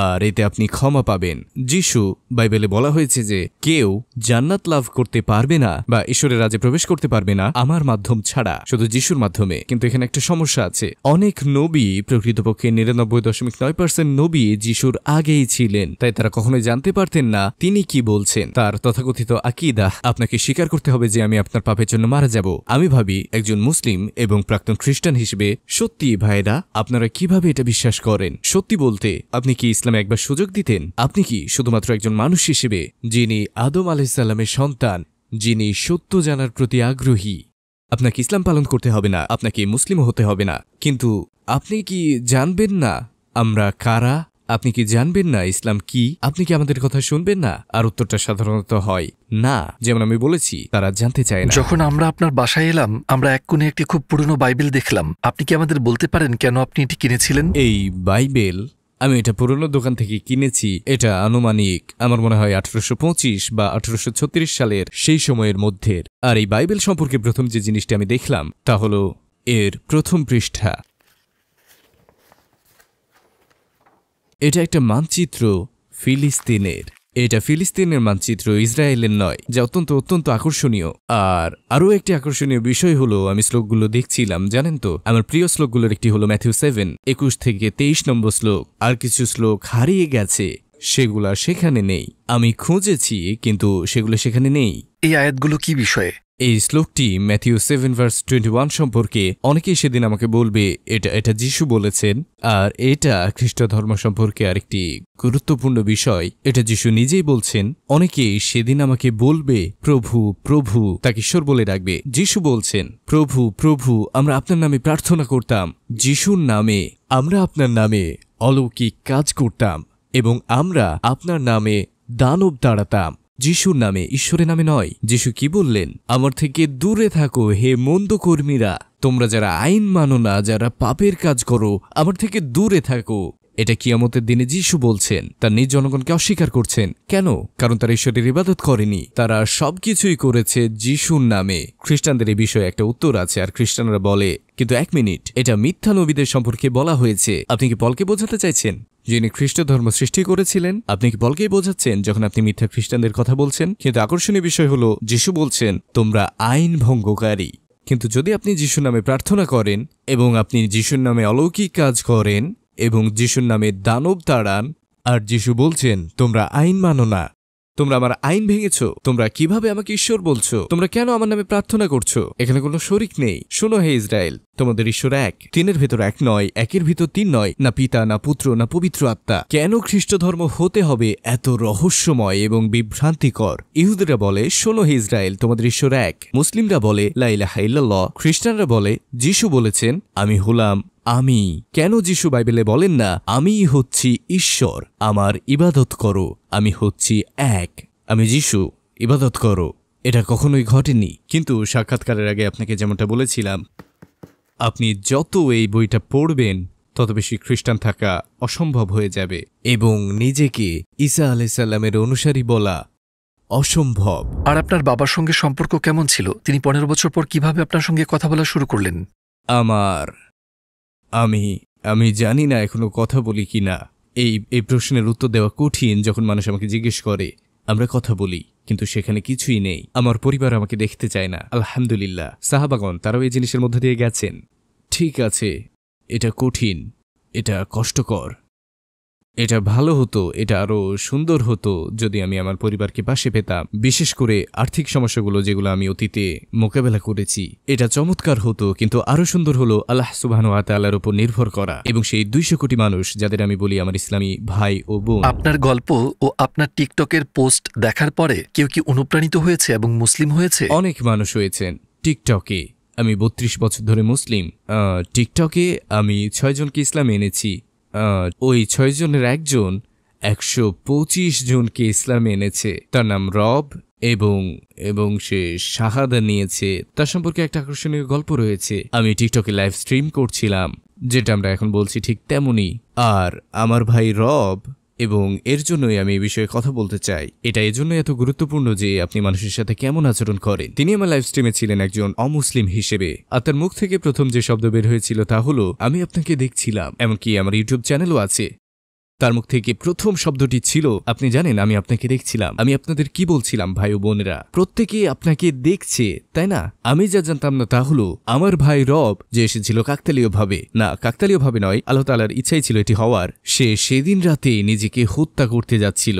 আর এতে আপনি ক্ষমা পাবেন। যিশু, বাইবেলে বলা হয়েছে যে কেউ জান্নাত লাভ করতে পারবে না বা ঈশ্বরের রাজ্যে প্রবেশ করতে পারবে না আমার মাধ্যম ছাড়া, শুধু যিশুর মাধ্যমে। কিন্তু এখানে একটা সমস্যা আছে। অনেক নবী, প্রকৃতপক্ষে 99.9% নবী যিশুর আগেই ছিলেন, তাই তারা কখনোই জানতে পারতেন না তিনি কি বলছেন। তার তথাকথিত আকিদা, আপনাকে স্বীকার করতে হবে যে আমি আপনার পাপের জন্য মারা যাব। আমি ভাবি একজন মুসলিম এবং প্রাক্তন খ্রিস্টান হিসেবে, সত্যি ভাইরা, আপনারা কিভাবে এটা বিশ্বাস করেন? সত্যি বলতে, আপনি কি ইসলামে একবার সুযোগ দিতেন? আপনি কি শুধুমাত্র একজন মানুষ হিসেবে, যিনি আদম আলাইহিসসালামের সন্তান, যিনি সত্য জানার প্রতি আগ্রহী, আপনাকে ইসলাম পালন করতে হবে না, আপনাকে মুসলিমও হতে হবে না, কিন্তু আপনি কি জানবেন না আমরা কারা? আপনি কি জানবেন না ইসলাম কি? আপনি কি আমাদের কথা শুনবেন না? আর উত্তরটা সাধারণত হয় না। যেমন আমি বলেছি, তারা জানতে চায় না। যখন আমরা আপনার বাসায় এলাম, আমরা এক কোণে একটি খুব পুরনো বাইবেল দেখলাম। আপনি কি আমাদের বলতে পারেন কেন আপনি এটি কিনেছিলেন? এই বাইবেল আমি এটা পুরনো দোকান থেকে কিনেছি। এটা আনুমানিক আমার মনে হয় 1825 বা 1836 সালের সেই সময়ের মধ্যের। আর এই বাইবেল সম্পর্কে প্রথম যে জিনিসটি আমি দেখলাম তা হলো এর প্রথম পৃষ্ঠা। এটা একটা মানচিত্র ফিলিস্তিনের। এটা ফিলিস্তিনের মানচিত্র, ইসরায়েলের নয়, যা অত্যন্ত আকর্ষণীয়। আর আরও একটি আকর্ষণীয় বিষয় হলো, আমি শ্লোকগুলো দেখছিলাম, জানেন তো, আমার প্রিয় শ্লোকগুলোর একটি হলো ম্যাথিউ 7:21-23 নম্বর শ্লোক। আর কিছু শ্লোক হারিয়ে গেছে, সেগুলা সেখানে নেই। আমি খুঁজেছি, কিন্তু সেগুলো সেখানে নেই। এই আয়াতগুলো কি বিষয়ে? এই শ্লোকটি ম্যাথিউ 7:21 সম্পর্কে। অনেকেই সেদিন আমাকে বলবে এটা যিশু বলেছেন, আর এটা খ্রিস্ট ধর্ম সম্পর্কে আরেকটি গুরুত্বপূর্ণ বিষয়। এটা যিশু নিজেই বলছেন। অনেকেই সেদিন আমাকে বলবে, প্রভু প্রভু, তাকে ঈশ্বর বলে ডাকবে। যিশু বলছেন, প্রভু প্রভু, আমরা আপনার নামে প্রার্থনা করতাম, যিশুর নামে আমরা আপনার নামে অলৌকিক কাজ করতাম, এবং আমরা আপনার নামে দানব তাড়াতাম। যিশুর নামে, ঈশ্বরের নামে নয়। যিশু কি বললেন? আমার থেকে দূরে থাকো হে মন্দ কর্মীরা, তোমরা যারা আইন মানো না, যারা পাপের কাজ করো, আমার থেকে দূরে থাকো। এটা কিয়ামতের দিনে যিশু বলছেন। তার নিজ জনগণকে অস্বীকার করছেন। কেন? কারণ তারা ঈশ্বরের ইবাদত করেনি, তারা সবকিছুই করেছে যিশুর নামে। খ্রিস্টানদের এই বিষয়ে একটা উত্তর আছে, আর খ্রিস্টানরা বলে, কিন্তু এক মিনিট, এটা মিথ্যা নবীদের সম্পর্কে বলা হয়েছে। আপনি কি পলকে বোঝাতে চাইছেন যিনি খ্রিস্ট ধর্ম সৃষ্টি করেছিলেন? আপনি কি পলকেই বোঝাচ্ছেন যখন আপনি মিথ্যা খ্রিস্টানদের কথা বলছেন? কিন্তু আকর্ষণীয় বিষয় হলো, যিশু বলছেন তোমরা আইন ভঙ্গকারী। কিন্তু যদি আপনি যিশুর নামে প্রার্থনা করেন, এবং আপনি যিশুর নামে অলৌকিক কাজ করেন, এবং যিশুর নামে দানব তাড়ান, আর যিশু বলছেন তোমরা আইন মানো না, তোমরা আমার আইন ভেঙেছ, তোমরা কিভাবে আমাকে ঈশ্বর বলছো? তোমরা কেন আমার নামে প্রার্থনা করছো? এখানে কোনো শরিক নেই। শোনো হে ইসরায়েল, তোমাদের ঈশ্বর এক, তিনের ভেতর এক নয়, একের ভিতর তিন নয়, না পিতা, না পুত্র, না পবিত্র আত্মা। কেন খ্রিস্ট ধর্ম হতে হবে এত রহস্যময় এবং বিভ্রান্তিকর? ইহুদিরা বলে, শোনো হে ইসরায়েল, তোমাদের ঈশ্বর এক। মুসলিমরা বলে লা ইলাহা ইল্লাল্লাহ। খ্রিস্টানরা বলে যিশু বলেছেন আমি হলাম আমি। কেন যিশু বাইবেলে বলেন না আমি হচ্ছি ঈশ্বর, আমার ইবাদত করো, আমি হচ্ছি এক, আমি যিশু, ইবাদত করো? এটা কখনোই ঘটেনি। কিন্তু সাক্ষাৎকারের আগে আপনাকে যেমনটা বলেছিলাম, আপনি যত এই বইটা পড়বেন তত বেশি খ্রিস্টান থাকা অসম্ভব হয়ে যাবে, এবং নিজেকে ঈসা আলাইহিসসালামের অনুসারী বলা অসম্ভব। আর আপনার বাবার সঙ্গে সম্পর্ক কেমন ছিল? তিনি 15 বছর পর কিভাবে আপনার সঙ্গে কথা বলা শুরু করলেন? আমি জানি না এখনো কথা বলি কিনা। এই প্রশ্নের উত্তর দেওয়া কঠিন যখন মানুষ আমাকে জিজ্ঞেস করে। আমরা কথা বলি, কিন্তু সেখানে কিছুই নেই। আমার পরিবার আমাকে দেখতে চায় না। আলহামদুলিল্লাহ, সাহাবাগণ তারাও এই জিনিসের মধ্যে দিয়ে গেছেন। ঠিক আছে, এটা কঠিন, এটা কষ্টকর, এটা ভালো হতো, এটা আরো সুন্দর হতো যদি আমি আমার পরিবারকে পাশে পেতাম, বিশেষ করে আর্থিক সমস্যাগুলো যেগুলো আমি অতীতে মোকাবেলা করেছি। এটা চমৎকার হতো, কিন্তু আরো সুন্দর হলো আল্লাহ সুবহানাহু ওয়া তাআলার উপর নির্ভর করা, এবং সেই 200 কোটি মানুষ যাদের আমি বলি আমার ইসলামী ভাই ও বোন। আপনার গল্প ও আপনার টিকটকের পোস্ট দেখার পরে কেউ কি অনুপ্রাণিত হয়েছে এবং মুসলিম হয়েছে? অনেক মানুষ হয়েছেন টিকটকে। আমি 32 বছর ধরে মুসলিম। টিকটকে আমি 6 জনকে ইসলামে এনেছি। ওই 6 জনের একজন 125 জনকে ইসলামে এনেছে। তার নাম রব এবং সে শাহাদা নিয়েছে। তার সম্পর্কে একটা আকর্ষণীয় গল্প রয়েছে। আমি টিকটকে লাইভ স্ট্রিম করছিলাম, যেটা আমরা এখন বলছি ঠিক তেমনই। আর আমার ভাই রব, এবং এর জন্যই আমি এই বিষয়ে কথা বলতে চাই। এটা এজন্য এত গুরুত্বপূর্ণ যে আপনি মানুষের সাথে কেমন আচরণ করেন। তিনি আমার লাইভ স্ট্রিমে ছিলেন একজন অমুসলিম হিসেবে, আর তার মুখ থেকে প্রথম যে শব্দ বের হয়েছিল তা হলো, আমি আপনাকে দেখছিলাম। এমনকি আমার ইউটিউব চ্যানেলও আছে। তার মুখ থেকে প্রথম শব্দটি ছিল, আপনি জানেন আমি আপনাকে দেখছিলাম। আমি আপনাদের কি বলছিলাম ভাই ও বোনেরা, প্রত্যেকেই আপনাকে দেখছে, তাই না? আমি যা জানতাম না তা হলো আমার ভাই রব যে এসেছিল কাকতালীয়ভাবে নয়, আল্লাহ তাআলার ইচ্ছাই ছিল এটি হওয়ার। সে সেদিন রাতে নিজেকে হত্যা করতে যাচ্ছিল।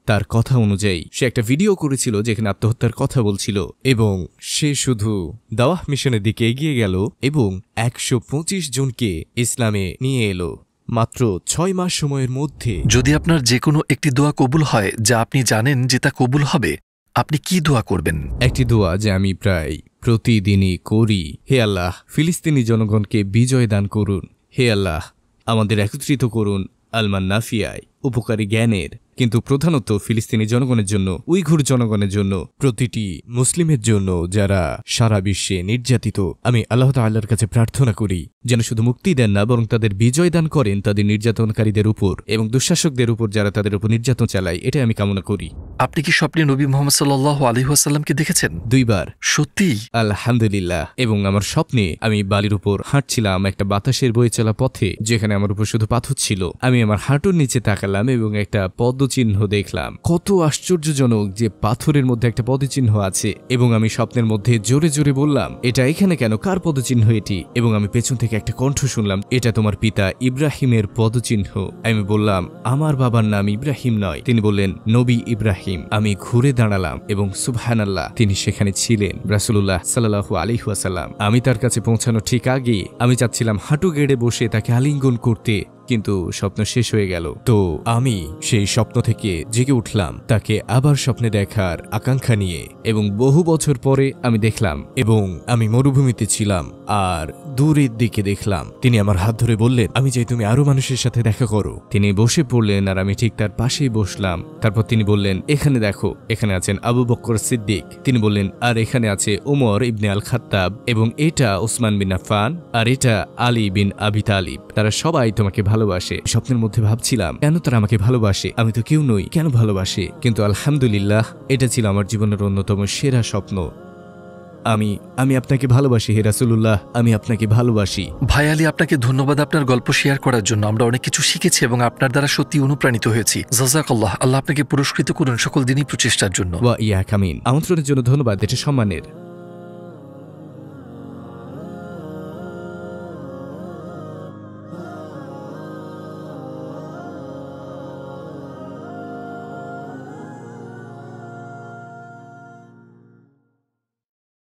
তার কথা অনুযায়ী সে একটা ভিডিও করেছিল যেখানে আত্মহত্যার কথা বলছিল, এবং সে শুধু দাওয়াহ মিশনের দিকে এগিয়ে গেল এবং 125 জনকে ইসলামে নিয়ে এলো মাত্র 6 মাস সময়ের মধ্যে। যদি আপনার যে কোনো একটি দোয়া কবুল হয় যা আপনি জানেন যে তা কবুল হবে, আপনি কি দোয়া করবেন? একটি দোয়া যে আমি প্রায় প্রতিদিনই করি, হে আল্লাহ ফিলিস্তিনি জনগণকে বিজয় দান করুন। হে আল্লাহ আমাদের একত্রিত করুন আলমান নাফিয়ায়, উপকারী জ্ঞানের, কিন্তু প্রধানত ফিলিস্তিনি জনগণের জন্য, উইঘুর জনগণের জন্য, প্রতিটি মুসলিমের জন্য যারা সারা বিশ্বে নির্যাতিত। আমি আল্লাহ তাআলার কাছে প্রার্থনা করি যেন শুধু মুক্তি দেন না, বরং তাদের বিজয় দান করেন তাদের নির্যাতনকারীদের উপর এবং দুঃশাসকদের উপর যারা তাদের উপর নির্যাতন চালায়। এটাই আমি কামনা করি। আপনি কি স্বপ্নে নবী মুহাম্মদ সাল্লাল্লাহু আলাইহি ওয়াসাল্লামকে দেখেছেন? 2 বার। সত্যি? আলহামদুলিল্লাহ। এবং আমার স্বপ্নে আমি বালির উপর হাঁটছিলাম একটা বাতাসের বয়ে চলা পথে, যেখানে আমার উপর শুধু পাথর ছিল। আমি আমার হাঁটুর নিচে তাকালাম এবং একটা পদচিহ্ন দেখলাম। কত আশ্চর্যজনক যে পাথরের মধ্যে একটা পদচিহ্ন আছে। এবং আমি স্বপ্নের মধ্যে জোরে জোরে বললাম, এটা এখানে কেন? কার পদচিহ্ন এটি? এবং আমি পেছন থেকে একটা কণ্ঠ শুনলাম, এটা তোমার পিতা ইব্রাহিমের পদচিহ্ন। আমি বললাম, আমার বাবার নাম ইব্রাহিম নয়। তিনি বললেন, নবী ইব্রাহিম। আমি ঘুরে দাঁড়ালাম এবং সুবহানাল্লাহ, তিনি সেখানে ছিলেন, রাসূলুল্লাহ সাল্লাল্লাহু আলাইহি ওয়াসাল্লাম। আমি তার কাছে পৌঁছানোর ঠিক আগে আমি চাচ্ছিলাম হাঁটু গেড়ে বসে তাকে আলিঙ্গন করতে, কিন্তু স্বপ্ন শেষ হয়ে গেল। তো আমি সেই স্বপ্ন থেকে জেগে উঠলাম তাকে আবার স্বপ্নে দেখার আকাঙ্ক্ষা নিয়ে, এবং বহু বছর পরে আমি দেখলাম, এবং আমি মরুভূমিতে ছিলাম আর দূরের দিকে দেখলাম। তিনি আমার হাত ধরে বললেন, আমি চাই তুমি আরো মানুষের সাথে দেখা করো। তিনি বসে পড়লেন আর আমি ঠিক তার পাশেই বসলাম। তারপর তিনি বললেন, এখানে দেখো, এখানে আছেন আবু বকর সিদ্দিক। তিনি বললেন, আর এখানে আছে ওমর ইবনে আল খাত্তাব, এবং এটা ওসমান বিন আফফান, আর এটা আলী বিন আবি তালিব। তারা সবাই তোমাকে ভালোবাসে। স্বপ্নের মধ্যে ভাবছিলাম, কেন তারা আমাকে ভালোবাসে? আমি তো কেউ নই, কেন ভালোবাসে? কিন্তু আলহামদুলিল্লাহ, এটা ছিল আমার জীবনের অন্যতম সেরা স্বপ্ন। আমি আপনাকে ভালোবাসি হে রাসূলুল্লাহ, আমি আপনাকে ভালোবাসি। ভাই আলী, আপনাকে ধন্যবাদ আপনার গল্প শেয়ার করার জন্য। আমরা অনেক কিছু শিখেছি এবং আপনার দ্বারা সত্যি অনুপ্রাণিত হয়েছি। জাযাকাল্লাহ। আল্লাহ আপনাকে পুরস্কৃত করুন সকল দিনই প্রচেষ্টার জন্য। ওয়া ইয়াক আমিন। আমন্ত্রণের জন্য ধন্যবাদ, এটা সম্মানের।